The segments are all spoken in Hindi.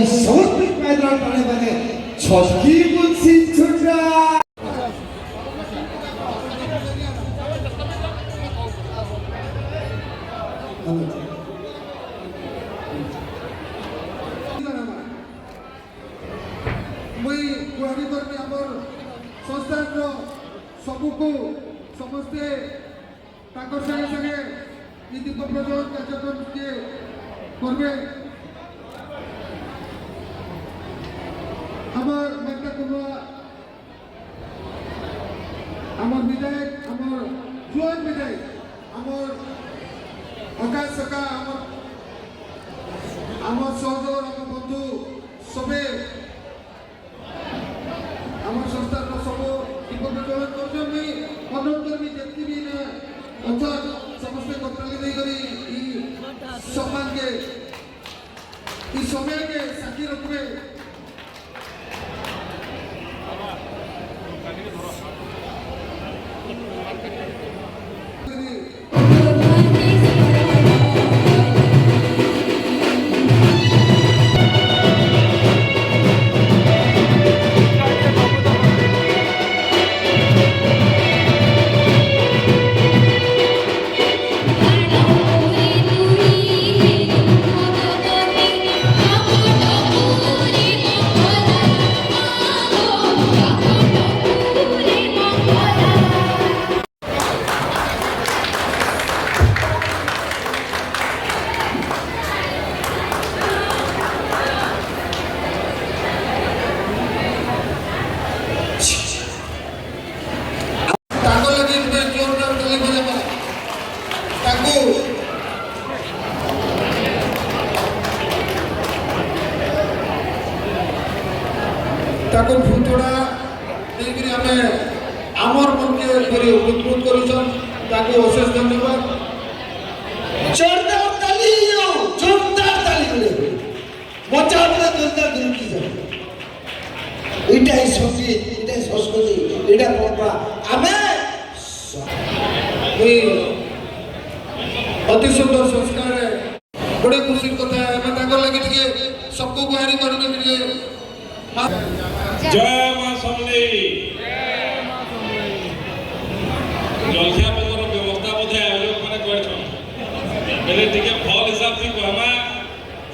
समस्त मैदान टाणे बने छटकी बुलसी छुटा मुई गुहारी करमी आमर संस्थान सबको समस्ते संगे संगे ये दीप प्रज्वलन कार्यक्रम के करबे आमर मेटा कुलवा आमर विधायक आमर जुआन विधायक आमर आकाश सका आमर सहजोर आमर बंधु सबे आमर संस्थान सब दीप प्रज्वलन कर अनुरोध करी जितनी भी अच्छा समस्त कताली सम्मान के समय के साथी रखबे ताको भूतोड़ा देखिए हमें आमर मन के करी उद्बुद्ध करूछन ताको अशेष धन्यवाद जोरदार ताली बोले मजा पूरा जोरदार दिल की जाए इटाई संगीत इटाई संस्कृति इटा परंपरा हमें ये अति सुंदर संस्कार है बड़े खुशी कथा है मैं ताको लगे टिके सबको गुहारी करने के लिए जय मां समले जलखिया पत्र व्यवस्था बोधे आयोजक माने करछन बेले टिके फल हिसाब से कहमा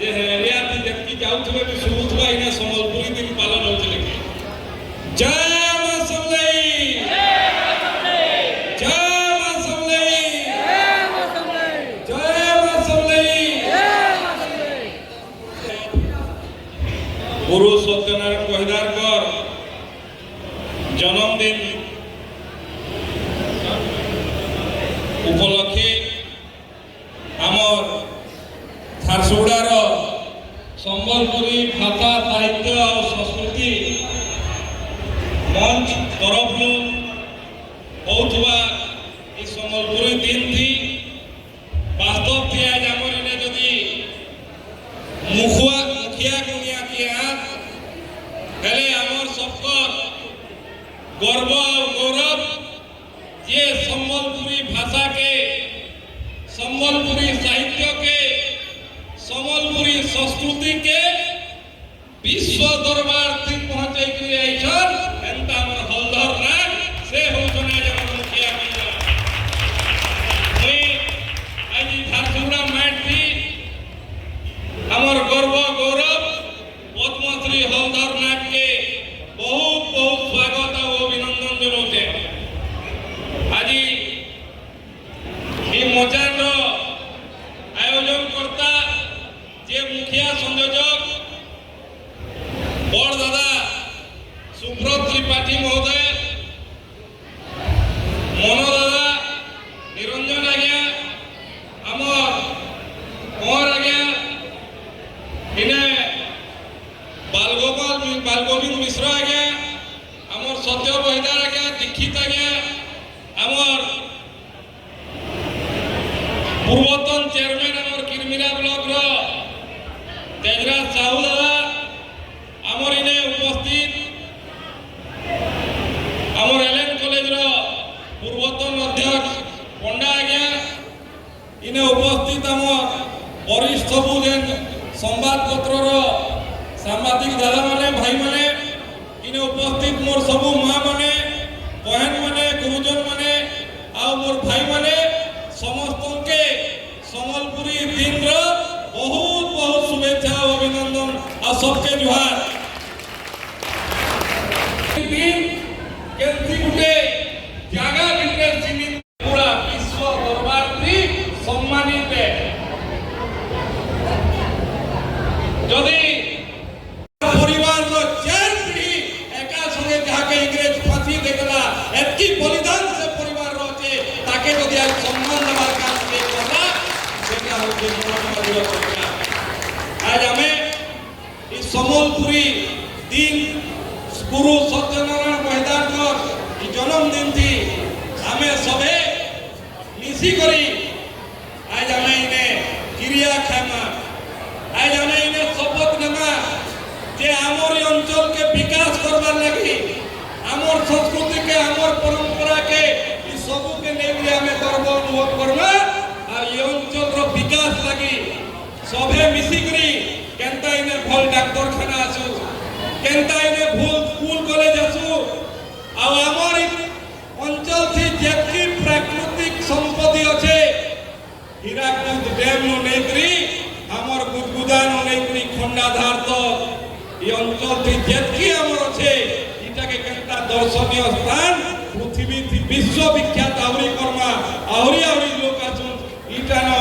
जे एरिया थी जबकि जाउथबे भी सुबुत बा इने संबलपुरी दिन पालन होचले जय मां समले जय मां समले जय मां समले गुरु सत्यनारायण कहिदार कर जन्मदिन उपलक्षे आमर झारसुगुड़ार संबलपुरी भाषा साहित्य और संस्कृति मंच तरफ होउथबा ई संबलपुरी दिन थी वास्तव थी आज आमर इने जदी मुखिया गुनिया की हाथ हेले आमर सबकर गर्व और गौरव ये संबलपुरी भाषा के संबलपुरी साहित्य के संबलपुरी संस्कृति के विश्व दरबार तक पहुंचे के आइछन एंता हमर हलधर नाग से होछन आज हमर मुखिया भैया ओई आज झारसुगुड़ा माट थी हमर गर्व गौरव पद्मश्री हलधर नाग के बहुत बहुत स्वागत और अभिनंदन जनाते आज ये मोचार आयोजन करता जे मुखिया संयोजक बड़ दादा सुब्रत त्रिपाठी महोदय मन दादा निरंजन आज्ञा आमर कंवर आज्ञा इने बालगोविंद मिश्र आज्ञा आमर सत्य बहिदार आज्ञा दीक्षित आज्ञा आमर पूर्वतन चेयरमैन आमर किरमिरा ब्लॉक रो तेजराज साहू दादा आमर इने उपस्थित आमर एलएन कॉलेज रो पूर्वतन अध्यक्ष पंडा आज्ञा इने उपस्थित आमर वरिष्ठ सबुजेन संवाद पत्र रो ସାମ୍ବାଦିକ ଦାଦା ମାନେ ଭାଇ ମାନେ ଇନେ ଉପସ୍ଥିତ ମୋର ସବୁ ମା ମାନେ बहन माने गुरुजन माने आ मोर भाई माने समस्तके समलपुरी दिन रो बहुत बहुत शुभेच्छा और अभिनंदन आ सबके जुहार दिन केंती गुटे जागा बिने सीमित पूरा विश्व दरबार थी सम्मानित है जदी परिवार रो चार पीढ़ी एका संगे जाके इंग्रेज फांसी देला एतकी बलिदान से परिवार रोचे ताके जदी आज सम्मान देवार काम के करला सेटा होचे मोर सरकार आज हमें इस समलपुरी दिन गुरु सत्यनारायण मैदान जन्मदिन थी हमें सबे मिसी करी आज हमें इन्हें क्रिया खामा आज हमें इन्हें शपथ नेमा जे आमर अंचल के विकास करवार लगी आमर संस्कृति के आमर परंपरा के ई सब के लेके हमें गर्व अनुभव करबा आ ई अंचल रो विकास लगी सबे मिसी करी केनता इने भल डॉक्टर खाना आसु केनता इने भूल स्कूल कॉलेज आसु आ आमर अंचल थी जेतकी प्राकृतिक संपत्ति अच्छे हीराकुद डैम नो नेकरी आमर गुदगुदा नो नेकरी खंडाधार तो ये अंचल थी जेतकी आमर अच्छे इटा के केनता दर्शनीय स्थान पृथ्वी थी विश्व विख्यात आवरी कर्मा आवरी आवरी लोक आछन इटा न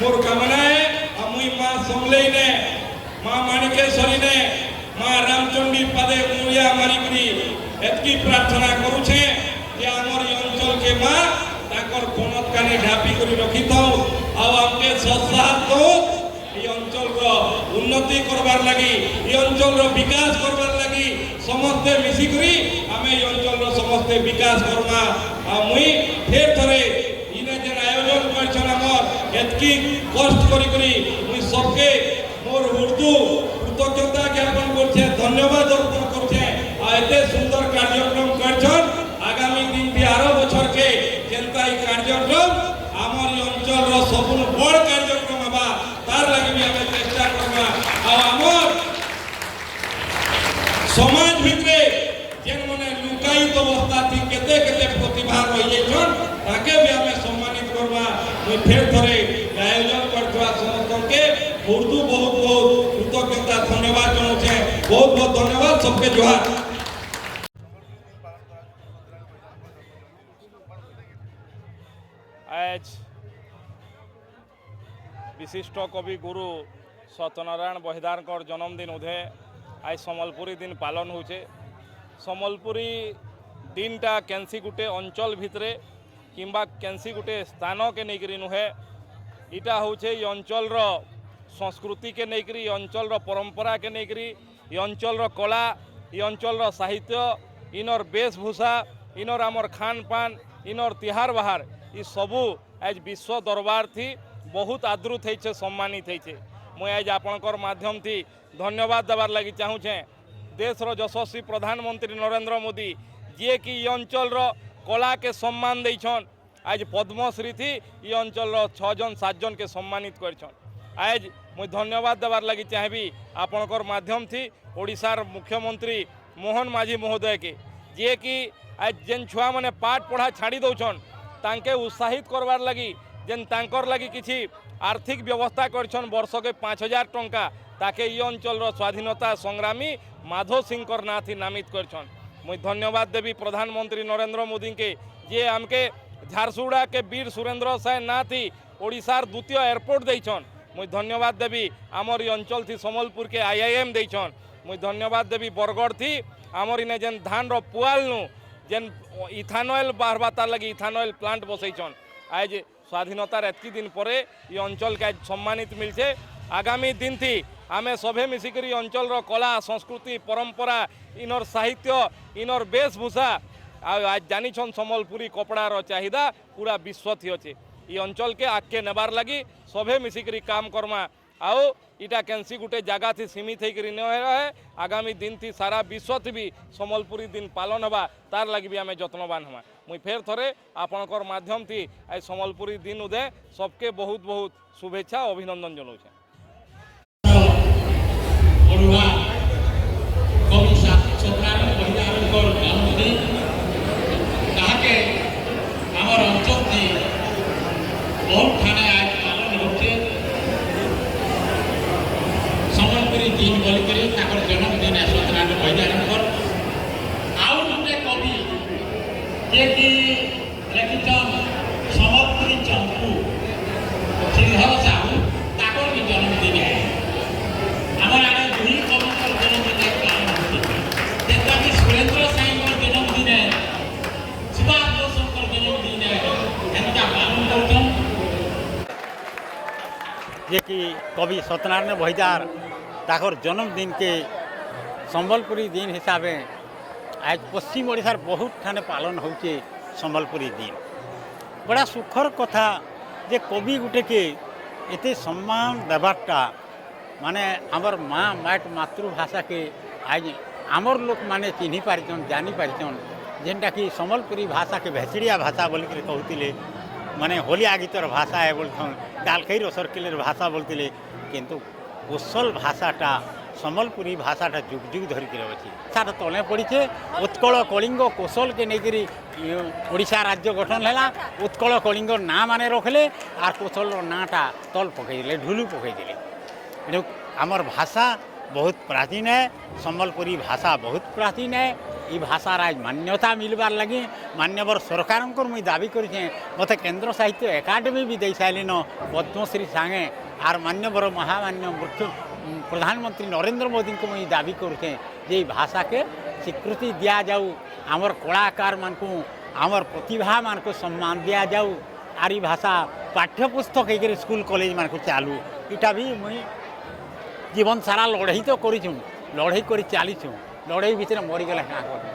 मोर कामना है अमुई मां समलेई ने मां माणिकेश्वरी ने मां रामचंडी पदे मुरिया मारी करी एतकी प्रार्थना करू छे जे आमर ई अंचल के मां ताकर कोनत काने ढापी करी रखी थाउ आ हमके सत्साहत दो ई अंचल रो उन्नति करबार लगी ई अंचल रो विकास करबार लगी समस्त मिसी करी हमें ई अंचल रो समस्त विकास करमा आ मुई फेर थरे इने जे आयोजन करछन हमर एतकी कष्ट करी मुई सबके मोर उर्दू कृतज्ञता ज्ञापन करछे धन्यवाद अर्पण करछे आ एते सुंदर कार्यक्रम करछन आगामी दिन थी 8 बछर के जेंता ई कार्यक्रम हमर ई अंचल रो सबन बड़ कार्यक्रम हबा तार लागि भी हमें चेष्टा करबा आ हमर समाज भितरे जेन मने लुकायित अवस्था थी केते केते प्रतिभा रही छन ताके भी हमें सम्मानित करबा मैं फेर थरे आयोजन करथवा समस्त के उर्दू बहुत बहुत कृतज्ञता धन्यवाद जनाउ छे बहुत बहुत धन्यवाद सबके जोहार आज विशिष्ट कवि गुरु सत्यनारायण बहिदार जन्मदिन उधे आज समलपुरी दिन पालन होचे समलपुरी दिनटा केंसी गुटे अंचल भितरे किंबा केंसी गुटे स्थान के नेकरी नुहे इटा होचे ये अंचल रो संस्कृति के नेकरी ये अंचल रो परंपरा के नेकरी ये अंचल रो कला ये अंचल रो साहित्य इनर वेशभूषा इनर आमर खान पान इनर तिहार बहार ये सबू आज विश्व दरबार थी बहुत आदृत है सम्मानित है मुझे आज आपणकर माध्यम थी धन्यवाद देवार लगी चाहूँचे देश रो यशस्वी प्रधानमंत्री नरेंद्र मोदी जे कि ये अंचल रो कला के सम्मान देछन आज पद्मश्री थी ये अंचल रो 6 जन 7 जन के सम्मानित करछन आज मुझे धन्यवाद देवार लगी चाहबी आपणकर माध्यम थी ओडिशार मुख्यमंत्री मोहन माझी महोदय के जे कि आज जेन छुआ माने पाठ पढ़ा छाड़ी दौछन तांके उत्साहित करवार लगी जेन तांकर लगी किसी आर्थिक व्यवस्था करछन वर्ष के 5000 टंका ताके ये अंचल रो स्वाधीनता संग्रामी माधव सिंह नाथ नामित करछन मुझे धन्यवाद देवी प्रधानमंत्री नरेंद्र मोदी के जे हमके झारसुगुड़ा के वीर सुरेंद्र साय नाथ ओडिशार द्वितीय एयरपोर्ट देछन मुझे धन्यवाद देवी आमर ये अंचल थी समलपुर के IIM देछन मुझे धन्यवाद देवी बरगढ़ थी आमर इने जेन धान रो पुआल नु जेन इथानॉल बाहरबाता लगी इथानॉल प्लांट बसैछन आज स्वाधीनतार एतकी दिन परे ये अंचल के सम्मानित मिलছে आगामी दिन थी आमे सभे मिसिकरी अंचल रो कला संस्कृति परंपरा इनर साहित्य इनर वेशभूषा आज जानी छन समलपुरी कपड़ा रो चाहिदा पूरा विश्व थी अच्छे ये अंचल के आगे नेबार लगी सभे मिसिकरी काम करमा आओ इटा केंसी गुटे जगह थी सीमित होकर न रहे आगामी दिन थी सारा विश्व थी भी समलपुरी दिन पालन हवा तार लगी भी आम जत्नवान हवा मुई फेर थरे आपणकर माध्यम थी आज समलपुरी दिन उदय सबके बहुत बहुत शुभेच्छा अभिनंदन जनाऊँ। ठाने बहुत ठाने आज पालन होते सम्बलपुरी दिन बोलिक जन्मदिन है सत्यनारायण बहिदार आउ गोटे कवि जे कि लिखिछन सम्बलपुरी चंपू श्रीधर साहू ताकर भी जन्मदिन है आमर आगे दुई कवि जन्मदिन पालन होते जैसा कि सुरेंद्र साईं जन्मदिन है सुभाष बोस जन्मदिन है एनका पालन करछन जे कि कवि सत्यनारायण बहिदार ताकर जन्मदिन के संबलपुरी दिन हिसाब से आज पश्चिम ओडिशार बहुत ठाने पालन होचे संबलपुरी दिन बड़ा सुखर कथा जे कवि गुटे के एते सम्मान देवाटा माने आमर माँ माट मातृभाषा के आज आमर लोक माने चिन्ही पारिछन जानी पारिछन जेनटा कि संबलपुरी भाषा के भेचड़िया भाषा बोलिक कहते माने होलिया गीतर भाषा है बोलथन डालखई रसर किलेर भाषा बोलते किंतु कोशल भाषाटा सम्बलपुरी भाषाटा जुग जुग धरिक अच्छी सारा तले पड़े उत्कल कलिंग कौशल के लेकर ओडिशा राज्य गठन है उत्कल कलिंग ना माने रखले आर कौशल नाटा तल पकईदे ढुलू पकईदे आमर भाषा बहुत प्राचीन है सम्बलपुरी भाषा बहुत प्राचीन है ये भाषार आज मान्यता मिलबार लगी मान्यवर सरकार मुझे दाबी करे मत केन्द्र साहित्य एकाडेमी भी दे सारे पद्मश्री सांगे आर मान्यवर महामान्य मुख्य प्रधानमंत्री नरेंद्र मोदी को मुझे दाबी करुचे जे भाषा के स्वीकृति दिया जाऊ आमर कलाकार मान को आमर प्रतिभा मान को सम्मान दिया जाऊ आर ये भाषा पाठ्यपुस्तक एक स्कूल कॉलेज मान को चालू इटा भी मुई जीवन सारा लड़ाई तो करूँ लड़ाई कर चलीछूँ लड़ाई भितर मरीगले क्या कर